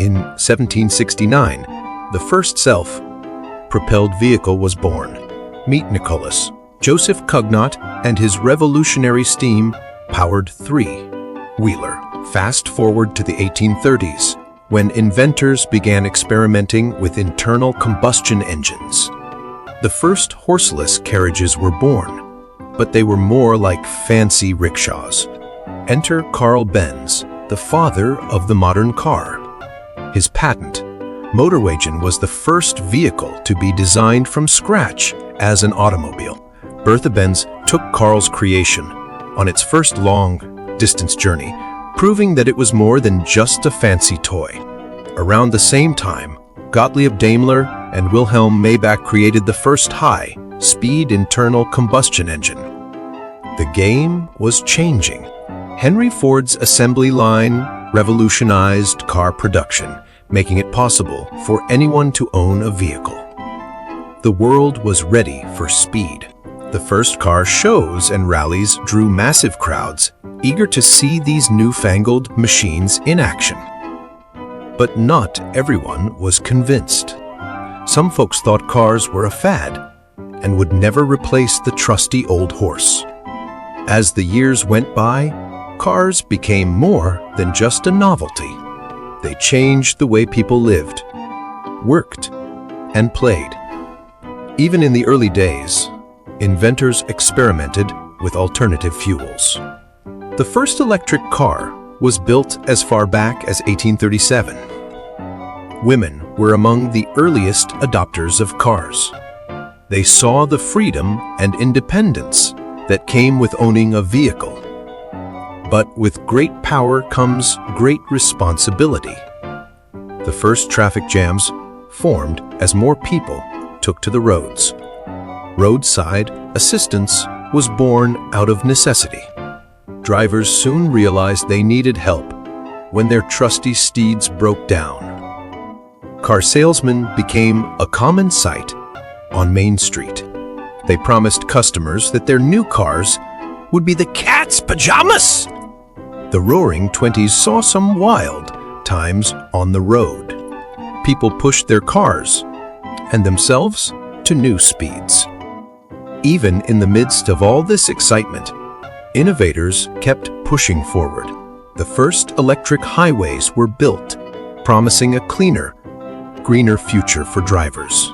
In 1769, the first self-propelled vehicle was born. Meet Nicholas Joseph Cugnot and his revolutionary steam-powered three-wheeler. Fast forward to the 1830s, when inventors began experimenting with internal combustion engines. The first horseless carriages were born, but they were more like fancy rickshaws. Enter Carl Benz, the father of the modern car. His patent, Motorwagen, was the first vehicle to be designed from scratch as an automobile. Bertha Benz took Carl's creation on its first long-distance journey, proving that it was more than just a fancy toy. Around the same time, Gottlieb Daimler and Wilhelm Maybach created the first high-speed internal combustion engine. The game was changing. Henry Ford's assembly line revolutionized car production, making it possible for anyone to own a vehicle. The world was ready for speed. The first car shows and rallies drew massive crowds, eager to see these newfangled machines in action. But not everyone was convinced. Some folks thought cars were a fad and would never replace the trusty old horse. As the years went by, cars became more than just a novelty. They changed the way people lived, worked, and played. Even in the early days, inventors experimented with alternative fuels. The first electric car was built as far back as 1837. Women were among the earliest adopters of cars. They saw the freedom and independence that came with owning a vehicle. But with great power comes great responsibility. The first traffic jams formed as more people took to the roads. Roadside assistance was born out of necessity. Drivers soon realized they needed help when their trusty steeds broke down. Car salesmen became a common sight on Main Street. They promised customers that their new cars would be the cat's pajamas. The Roaring Twenties saw some wild times on the road. People pushed their cars and themselves to new speeds. Even in the midst of all this excitement, innovators kept pushing forward. The first electric highways were built, promising a cleaner, greener future for drivers.